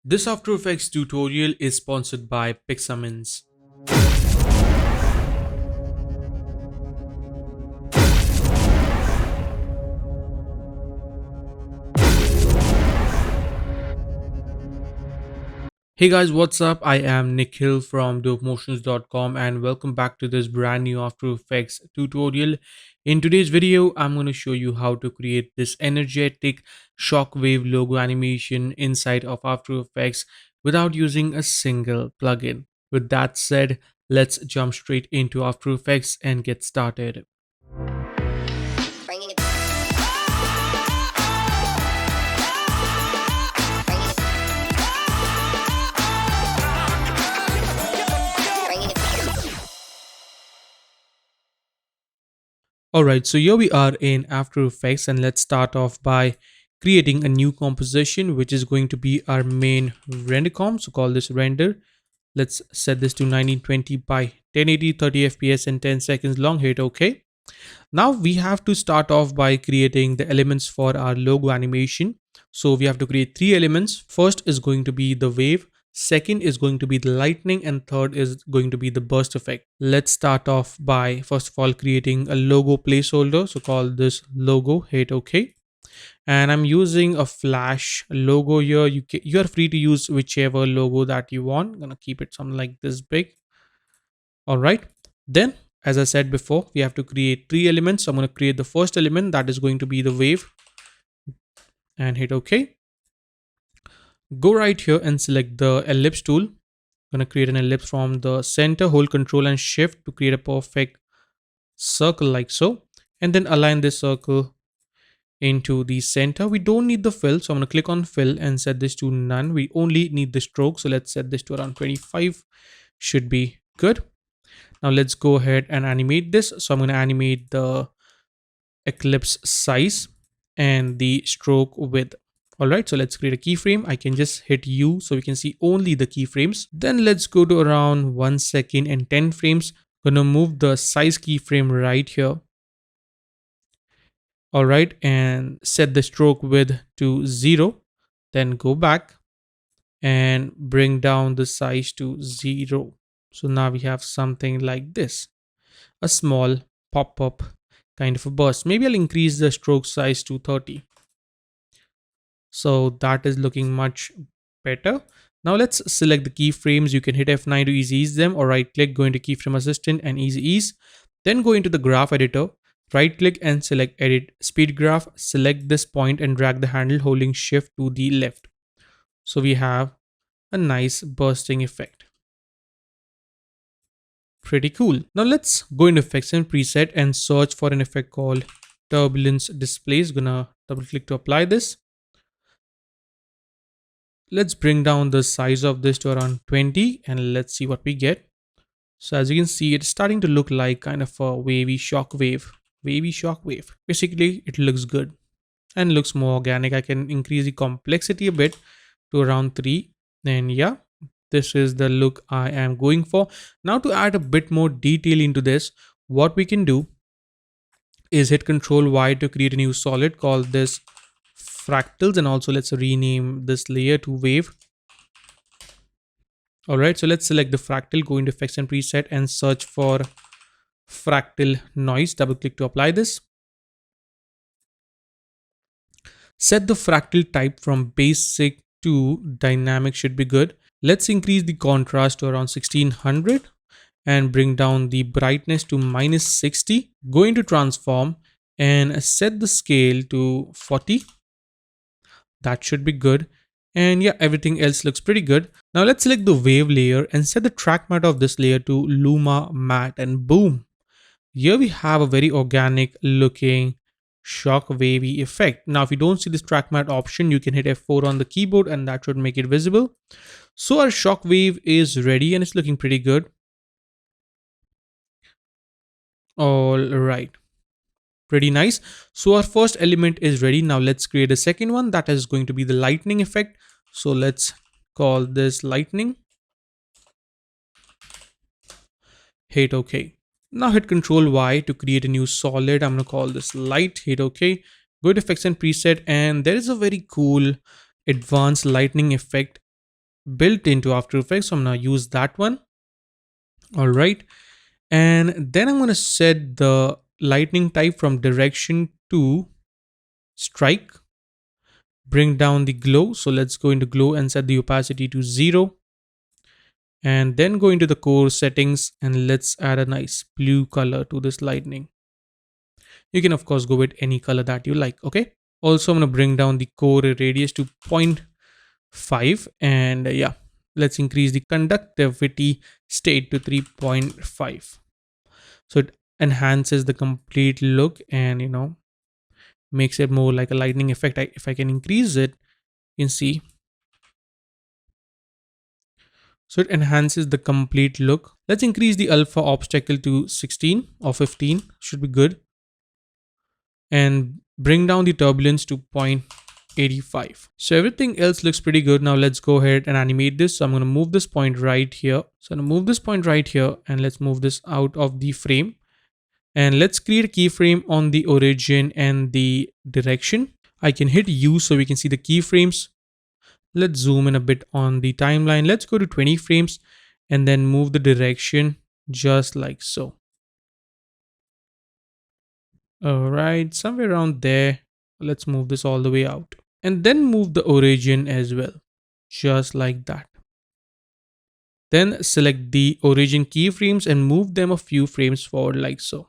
This After Effects tutorial is sponsored by Pixamins. Hey guys, what's up? I am Nikhil from dopemotions.com and welcome back to this brand new After Effects tutorial. In today's video, I'm going to show you how to create this energetic Shockwave logo animation inside of After Effects without using a single plugin. With that said, let's jump straight into After Effects and get started. Alright, so here we are in After Effects and let's start off by creating a new composition which is going to be our main render comp. So call this render. Let's set this to 1920 by 1080 30 fps and 10 seconds long. Hit OK. Now we have to start off by creating the elements for our logo animation. So we have to create three elements. First is going to be the wave. Second is going to be the lightning, and third is going to be the burst effect. Let's start off by first of all creating a logo placeholder. So call this logo, hit OK. And I'm using a flash logo here. You are free to use whichever logo that you want. I'm gonna keep it something like this big. All right. Then, as I said before, we have to create three elements. So I'm going to create the first element, that is going to be the wave, and hit OK. Go right here and select the ellipse tool. I'm going to create an ellipse from the center, hold Control and Shift to create a perfect circle like so. And then align this circle into the center. We don't need the fill, so I'm going to click on fill and set this to none. We only need the stroke, so let's set this to around 25. Should be good. Now let's go ahead and animate this. So I'm going to animate the ellipse size and the stroke width. All right, so let's create a keyframe. I can just hit U so we can see only the keyframes. Then let's go to around 1 second and 10 frames. Gonna move the size keyframe right here. All right, and set the stroke width to 0. Then go back and bring down the size to 0. So now we have something like this, a small pop-up kind of a burst. Maybe I'll increase the stroke size to 30. So that is looking much better. Now let's select the keyframes. You can hit F9 to easy ease them, or right click, go into keyframe assistant and easy ease. Then go into the graph editor, right click and select edit speed graph. Select this point and drag the handle holding shift to the left. So we have a nice bursting effect. Pretty cool. Now let's go into effects and preset and search for an effect called turbulence displays. Gonna double click to apply this. Let's bring down the size of this to around 20 and let's see what we get. So as you can see, it's starting to look like kind of a wavy shockwave. Basically, it looks good and looks more organic. I can increase the complexity a bit to around 3. And yeah, this is the look I am going for. Now to add a bit more detail into this, what we can do is hit Control Y to create a new solid, call this fractals, and also let's rename this layer to wave. All right, so let's select the fractal, go into effects and preset and search for fractal noise. Double click to apply this. Set the fractal type from basic to dynamic should be good. Let's increase the contrast to around 1600 and bring down the brightness to -60. Go into transform and set the scale to 40. That should be good. And yeah, everything else looks pretty good. Now let's select the wave layer and set the track matte of this layer to Luma matte, and boom. Here we have a very organic looking shock wavy effect. Now if you don't see this track matte option, you can hit F4 on the keyboard and that should make it visible. So our shock wave is ready and it's looking pretty good. All right. Pretty nice. So our first element is ready. Now let's create a second one, that is going to be the lightning effect. So let's call this lightning. Hit OK. Now hit Control Y to create a new solid. I'm going to call this light. Hit OK. Go to effects and preset, and there is a very cool advanced lightning effect built into After Effects. So I'm gonna use that one. All right. And then I'm gonna set the lightning type from direction to strike. Bring down the glow. So let's go into glow and set the opacity to 0. And then go into the core settings and let's add a nice blue color to this lightning. You can of course go with any color that you like. Okay. Also, I'm going to bring down the core radius to 0.5, and yeah, let's increase the conductivity state to 3.5. So it enhances the complete look and makes it more like a lightning effect. If I can increase it, you can see. So it enhances the complete look. Let's increase the alpha obstacle to 16 or 15, should be good. And bring down the turbulence to 0.85. So everything else looks pretty good. Now let's go ahead and animate this. So I'm going to move this point right here. So I'm going to move this point right here and let's move this out of the frame. And let's create a keyframe on the origin and the direction. I can hit U so we can see the keyframes. Let's zoom in a bit on the timeline. Let's go to 20 frames and then move the direction just like so. All right, somewhere around there. Let's move this all the way out and then move the origin as well, just like that. Then select the origin keyframes and move them a few frames forward like so.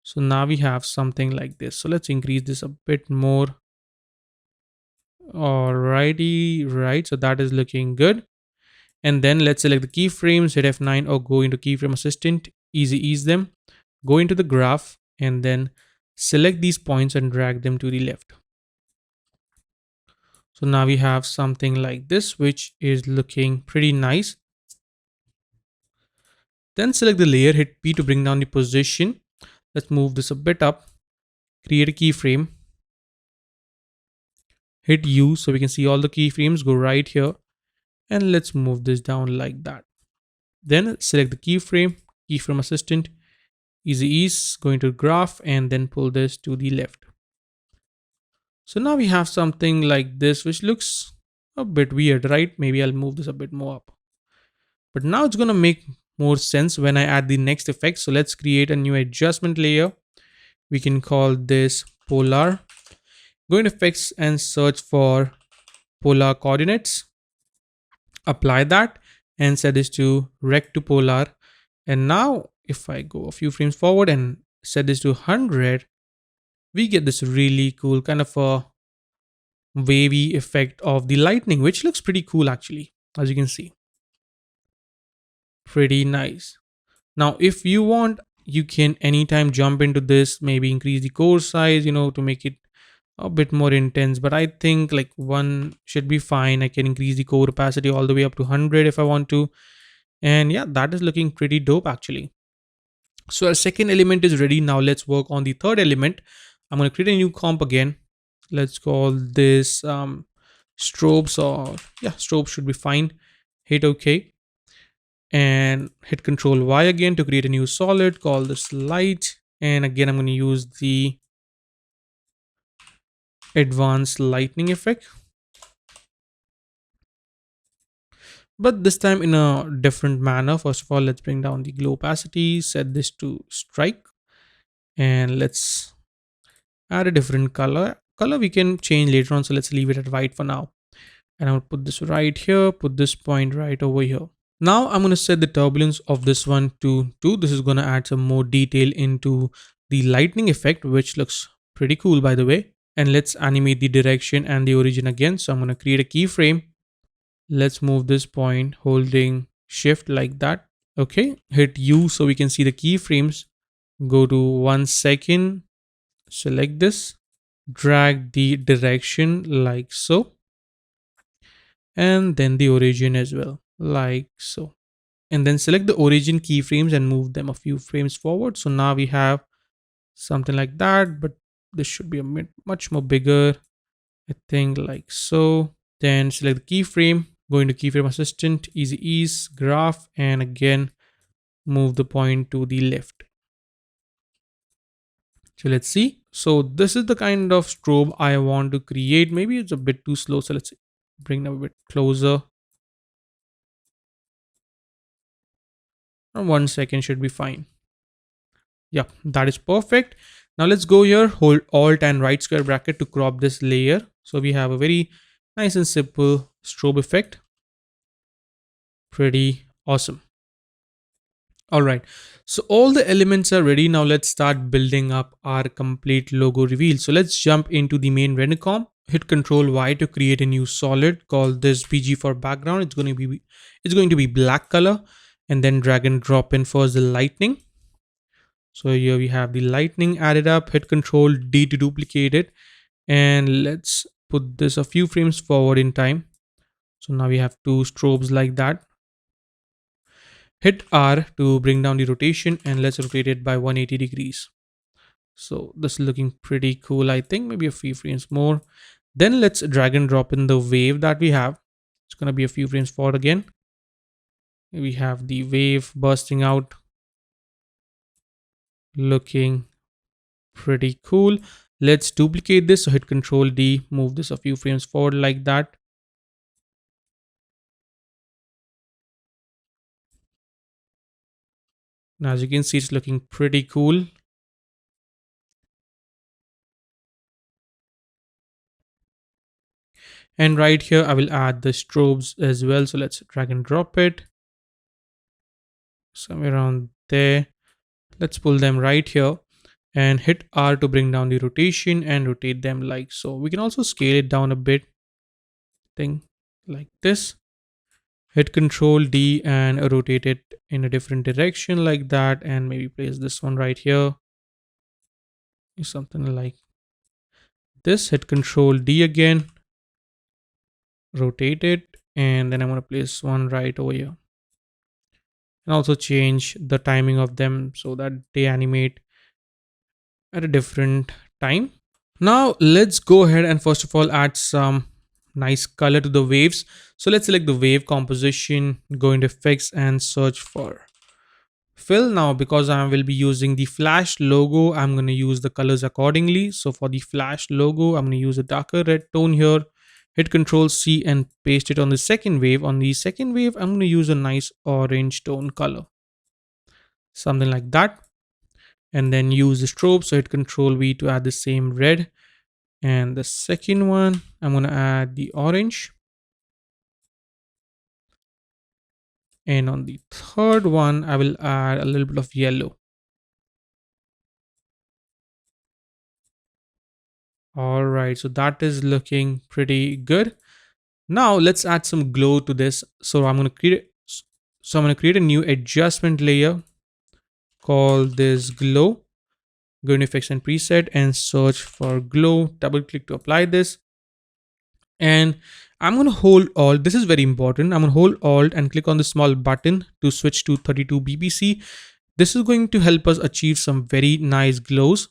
So now we have something like this. So let's increase this a bit more. Alrighty, right. So that is looking good. And then let's select the keyframes, hit F9 or go into keyframe assistant, easy ease them, go into the graph and then select these points and drag them to the left. So now we have something like this, which is looking pretty nice. Then select the layer, hit P to bring down the position. Let's move this a bit up, create a keyframe, hit U so we can see all the keyframes, go right here and let's move this down like that. Then select the keyframe, keyframe assistant, easy ease, go into graph and then pull this to the left. So now we have something like this, which looks a bit weird, right? Maybe I'll move this a bit more up. But now it's going to make more sense when I add the next effect. So let's create a new adjustment layer. We can call this polar. Go into effects and search for polar coordinates. Apply that and set this to rect to polar. And now if I go a few frames forward and set this to 100, we get this really cool kind of a wavy effect of the lightning, which looks pretty cool actually, as you can see. Pretty nice. Now, if you want, you can anytime jump into this, maybe increase the core size, to make it a bit more intense. But I think like one should be fine. I can increase the core opacity all the way up to 100 if I want to. And yeah, that is looking pretty dope actually. So our second element is ready. Now let's work on the third element. I'm going to create a new comp again. Let's call this strobes, or yeah, strobe should be fine. Hit OK and hit Control Y again to create a new solid. Call this light, and again I'm going to use the advanced lightning effect, but this time in a different manner. First of all, let's bring down the glow opacity, set this to strike, and let's add a different color we can change later on, so let's leave it at white for now. And I'll put this right here, put this point right over here. Now I'm going to set the turbulence of this one to 2. This is going to add some more detail into the lightning effect, which looks pretty cool by the way. And let's animate the direction and the origin again. So I'm going to create a keyframe. Let's move this point holding shift like that. Okay, hit U so we can see the keyframes. Go to 1 second, select this, drag the direction like so, and then the origin as well like so, and then select the origin keyframes and move them a few frames forward. So now we have something like that, but this should be much more bigger, I think, like so. Then select the keyframe, go into keyframe assistant, easy ease, graph, and again move the point to the left. So let's see. So this is the kind of strobe I want to create. Maybe it's a bit too slow, so let's bring them a bit closer. and 1 second should be fine. Yeah, that is perfect. Now let's go here, hold alt and right square bracket to crop this layer. So we have a very nice and simple strobe effect. Pretty awesome. All right. So all the elements are ready. Now let's start building up our complete logo reveal. So let's jump into the main render comp. Hit Control Y to create a new solid. Call this BG for background. It's going to be black color, and then drag and drop in first the lightning. So here we have the lightning added up. Hit Control D to duplicate it, and let's put this a few frames forward in time. So now we have two strobes like that. Hit R to bring down the rotation, and let's rotate it by 180 degrees. So this is looking pretty cool, I think. Maybe a few frames more. Then let's drag and drop in the wave that we have. It's going to be a few frames forward again. We have the wave bursting out, looking pretty cool. Let's duplicate this. So hit Control D, move this a few frames forward like that. Now, as you can see, it's looking pretty cool. And right here, I will add the strobes as well. So let's drag and drop it somewhere around there. Let's pull them right here and hit R to bring down the rotation and rotate them like so. We can also scale it down a bit, thing like this. Hit Control D and rotate it in a different direction like that, and maybe place this one right here. Something like this. Hit Control D again, rotate it, and then I'm going to place one right over here. And also change the timing of them so that they animate at a different time. Now let's go ahead and first of all add some nice color to the waves. So let's select the wave composition, go into effects and search for fill. Now because I will be using the flash logo, I'm going to use the colors accordingly. So for the flash logo, I'm going to use a darker red tone here. Hit Control C and paste it on the second wave. On the second wave, I'm going to use a nice orange tone color, something like that. And then use the strobe. So hit Control V to add the same red. And the second one, I'm going to add the orange. And on the third one, I will add a little bit of yellow. All right, so that is looking pretty good. Now let's add some glow to this. So I'm going to create a new adjustment layer. Call this glow. Go into effects and preset and search for glow. Double click to apply this. And I'm going to hold alt. This is very important. I'm going to hold alt and click on the small button to switch to 32 BPC. This is going to help us achieve some very nice glows.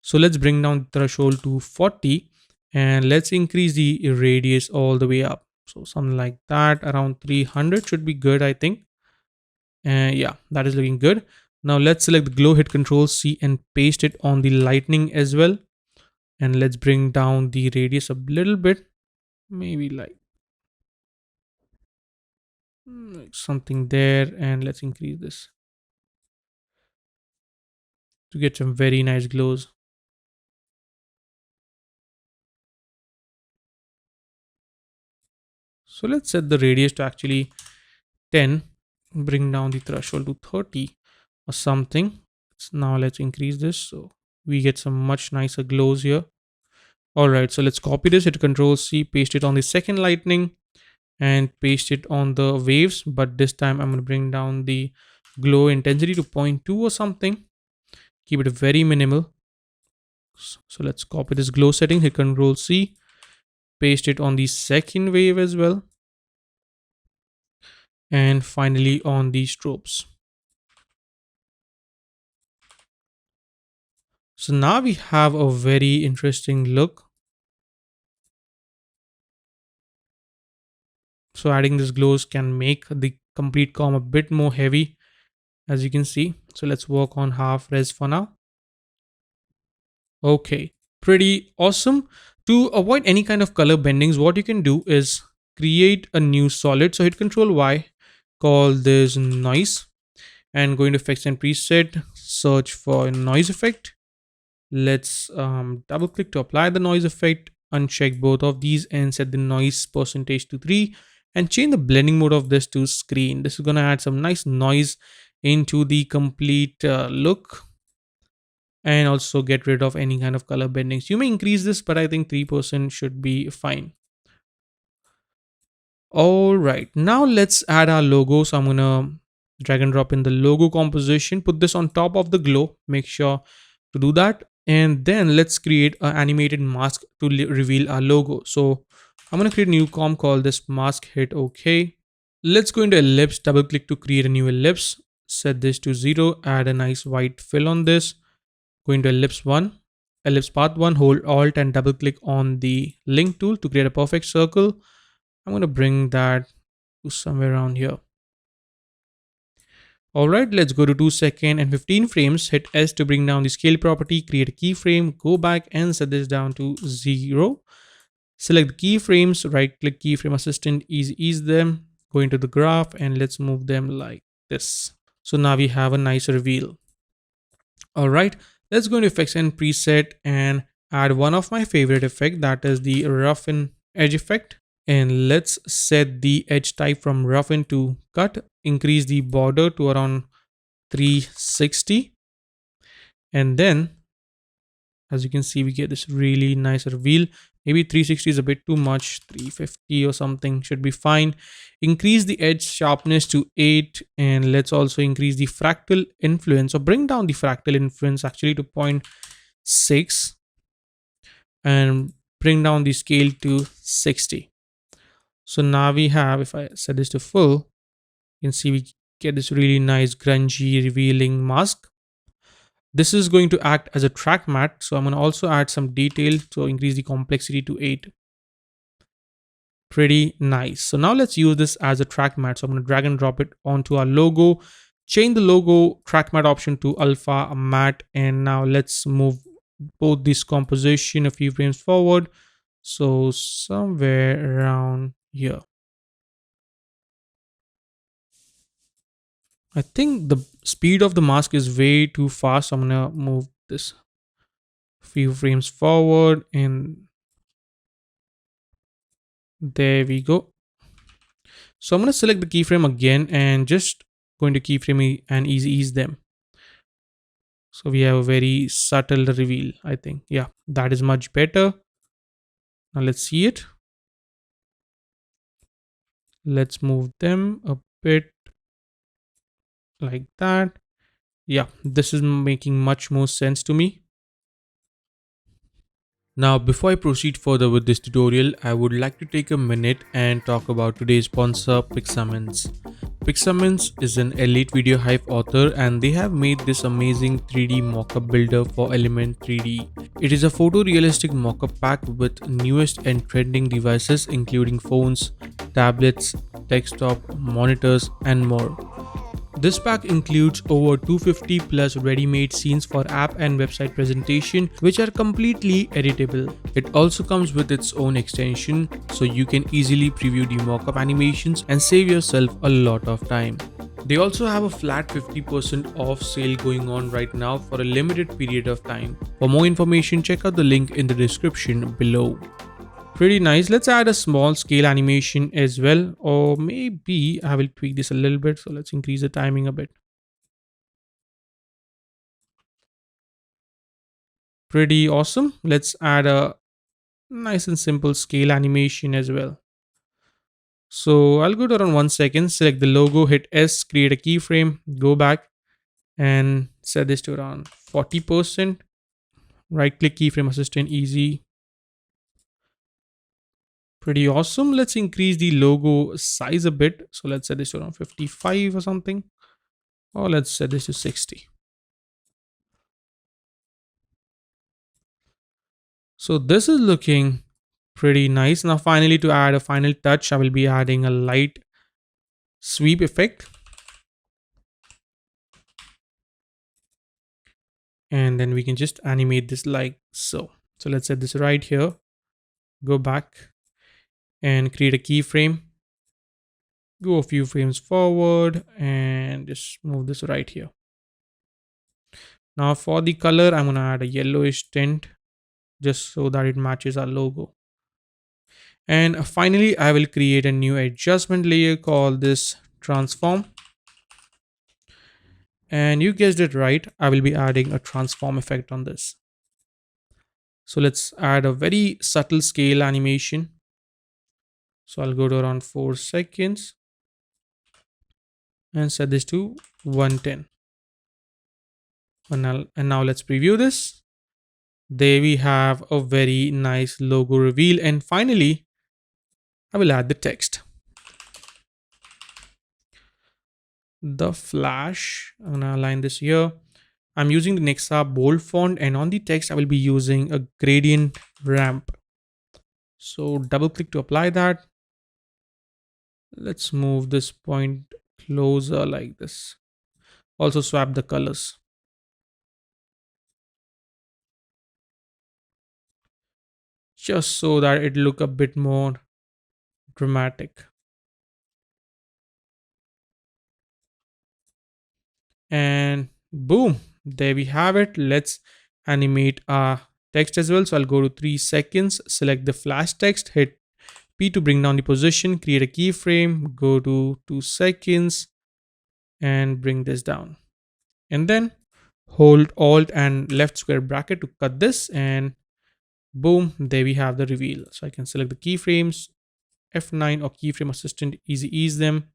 So let's bring down the threshold to 40 and let's increase the radius all the way up. So something like that, around 300 should be good, I think. And yeah, that is looking good. Now let's select the glow, hit Control C and paste it on the lightning as well. And let's bring down the radius a little bit, maybe like something there. And let's increase this to get some very nice glows. So let's set the radius to actually 10, bring down the threshold to 30 or something. So now let's increase this so we get some much nicer glows here. All right, so let's copy this, hit Control C, paste it on the second lightning and paste it on the waves. But this time I'm going to bring down the glow intensity to 0.2 or something. Keep it very minimal. So let's copy this glow setting, hit Control C, paste it on the second wave as well. And finally on the strobes. So now we have a very interesting look. So adding this glows can make the complete comp a bit more heavy, as you can see. So let's work on half res for now. Okay, pretty awesome. To avoid any kind of color bendings, what you can do is create a new solid. So hit Control Y, call this noise, and going to effects and preset, search for noise effect. Let's double click to apply the noise effect, uncheck both of these and set the noise percentage to 3, and change the blending mode of this to screen. This is going to add some nice noise into the complete look, and also get rid of any kind of color bendings. You may increase this, but I think 3% should be fine. All right, now let's add our logo. So I'm gonna drag and drop in the logo composition, put this on top of the glow, make sure to do that. And then let's create an animated mask to reveal our logo. So I'm gonna create a new com, call this mask, hit OK. Let's go into ellipse, double click to create a new ellipse, set this to 0, add a nice white fill on this, go into ellipse 1, ellipse path 1, hold alt and double click on the link tool to create a perfect circle. I'm going to bring that to somewhere around here. All right, let's go to 2 seconds and 15 frames. Hit S to bring down the scale property, create a keyframe, go back and set this down to 0. Select the keyframes, right click keyframe assistant, ease them, go into the graph and let's move them like this. So now we have a nice reveal. All right, let's go into effects and preset and add one of my favorite effect, that is the roughen edge effect. And let's set the edge type from roughen to cut, increase the border to around 360, and then as you can see we get this really nice reveal. Maybe 360 is a bit too much, 350 or something should be fine. Increase the edge sharpness to 8, and let's also increase the fractal influence, or bring down the fractal influence actually to 0.6, and bring down the scale to 60. So now we have, if I set this to full, you can see we get this really nice grungy revealing mask. This is going to act as a track matte. So I'm going to also add some detail. So increase the complexity to 8. Pretty nice. So now let's use this as a track matte. So I'm going to drag and drop it onto our logo, change the logo track matte option to alpha matte. And now let's move both this composition a few frames forward. So somewhere around here. I think the speed of the mask is way too fast. So I'm gonna move this few frames forward, and there we go. So I'm gonna select the keyframe again and just going to keyframe and ease them. So we have a very subtle reveal, I think. Yeah, that is much better. Now let's see it. Let's move them a bit like that. Yeah, this is making much more sense to me. Now, before I proceed further with this tutorial, I would like to take a minute and talk about today's sponsor, Pixamens. Pixamens is an elite video hype author, and they have made this amazing 3D mockup builder for Element 3D. It is a photorealistic mockup pack with newest and trending devices including phones, tablets, desktop, monitors, and more. This pack includes over 250 plus ready-made scenes for app and website presentation, which are completely editable. It also comes with its own extension, so you can easily preview the mockup animations and save yourself a lot of time. They also have a flat 50% off sale going on right now for a limited period of time. For more information, check out the link in the description below. Pretty nice. Let's add a small scale animation as well, or maybe I will tweak this a little bit. So let's increase the timing a bit. Pretty awesome. Let's add a nice and simple scale animation as well. So I'll go to around 1 second, select the logo, hit S, create a keyframe, go back and set this to around 40%. Right click keyframe assistant, easy. Pretty awesome. Let's increase the logo size a bit. So let's set this to around 55 or something. Or let's set this to 60. So this is looking pretty nice. Now finally, to add a final touch, I will be adding a light sweep effect. And then we can just animate this like so. So let's set this right here. Go back and create a keyframe. Go a few frames forward and just move this right here. Now for the color, I'm gonna add a yellowish tint just so that it matches our logo. And finally, I will create a new adjustment layer called this transform. And you guessed it right, I will be adding a transform effect on this. So let's add a very subtle scale animation. So I'll go to around 4 seconds and set this to 110. And now let's preview this. There we have a very nice logo reveal. And finally, I will add the text. The flash, I'm gonna align this here. I'm using the Nexa bold font, and on the text, I will be using a gradient ramp. So double click to apply that. Let's move this point closer like this. Also swap the colors. Just so that it look a bit more dramatic. And boom, there we have it. Let's animate our text as well. So I'll go to 3 seconds, select the flash text, hit P to bring down the position, create a keyframe, go to 2 seconds and bring this down. And then hold Alt and left square bracket to cut this, and boom, there we have the reveal. So I can select the keyframes, F9 or keyframe assistant, easy ease them,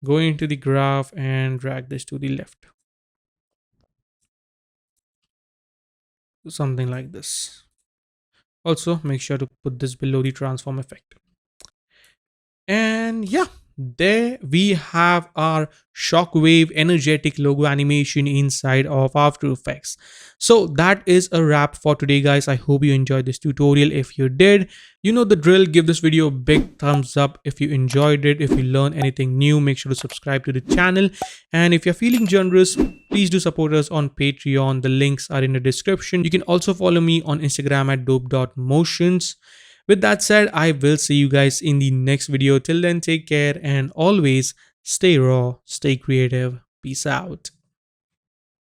go into the graph and drag this to the left. Something like this. Also, make sure to put this below the transform effect. And yeah, there we have our Shockwave energetic logo animation inside of After Effects. So that is a wrap for today, guys. I hope you enjoyed this tutorial. If you did, you know the drill. Give this video a big thumbs up if you enjoyed it. If you learned anything new, make sure to subscribe to the channel. And if you're feeling generous, please do support us on Patreon. The links are in the description. You can also follow me on Instagram at dope.motions. With that said, I will see you guys in the next video. Till then, take care and always stay raw, stay creative. Peace out.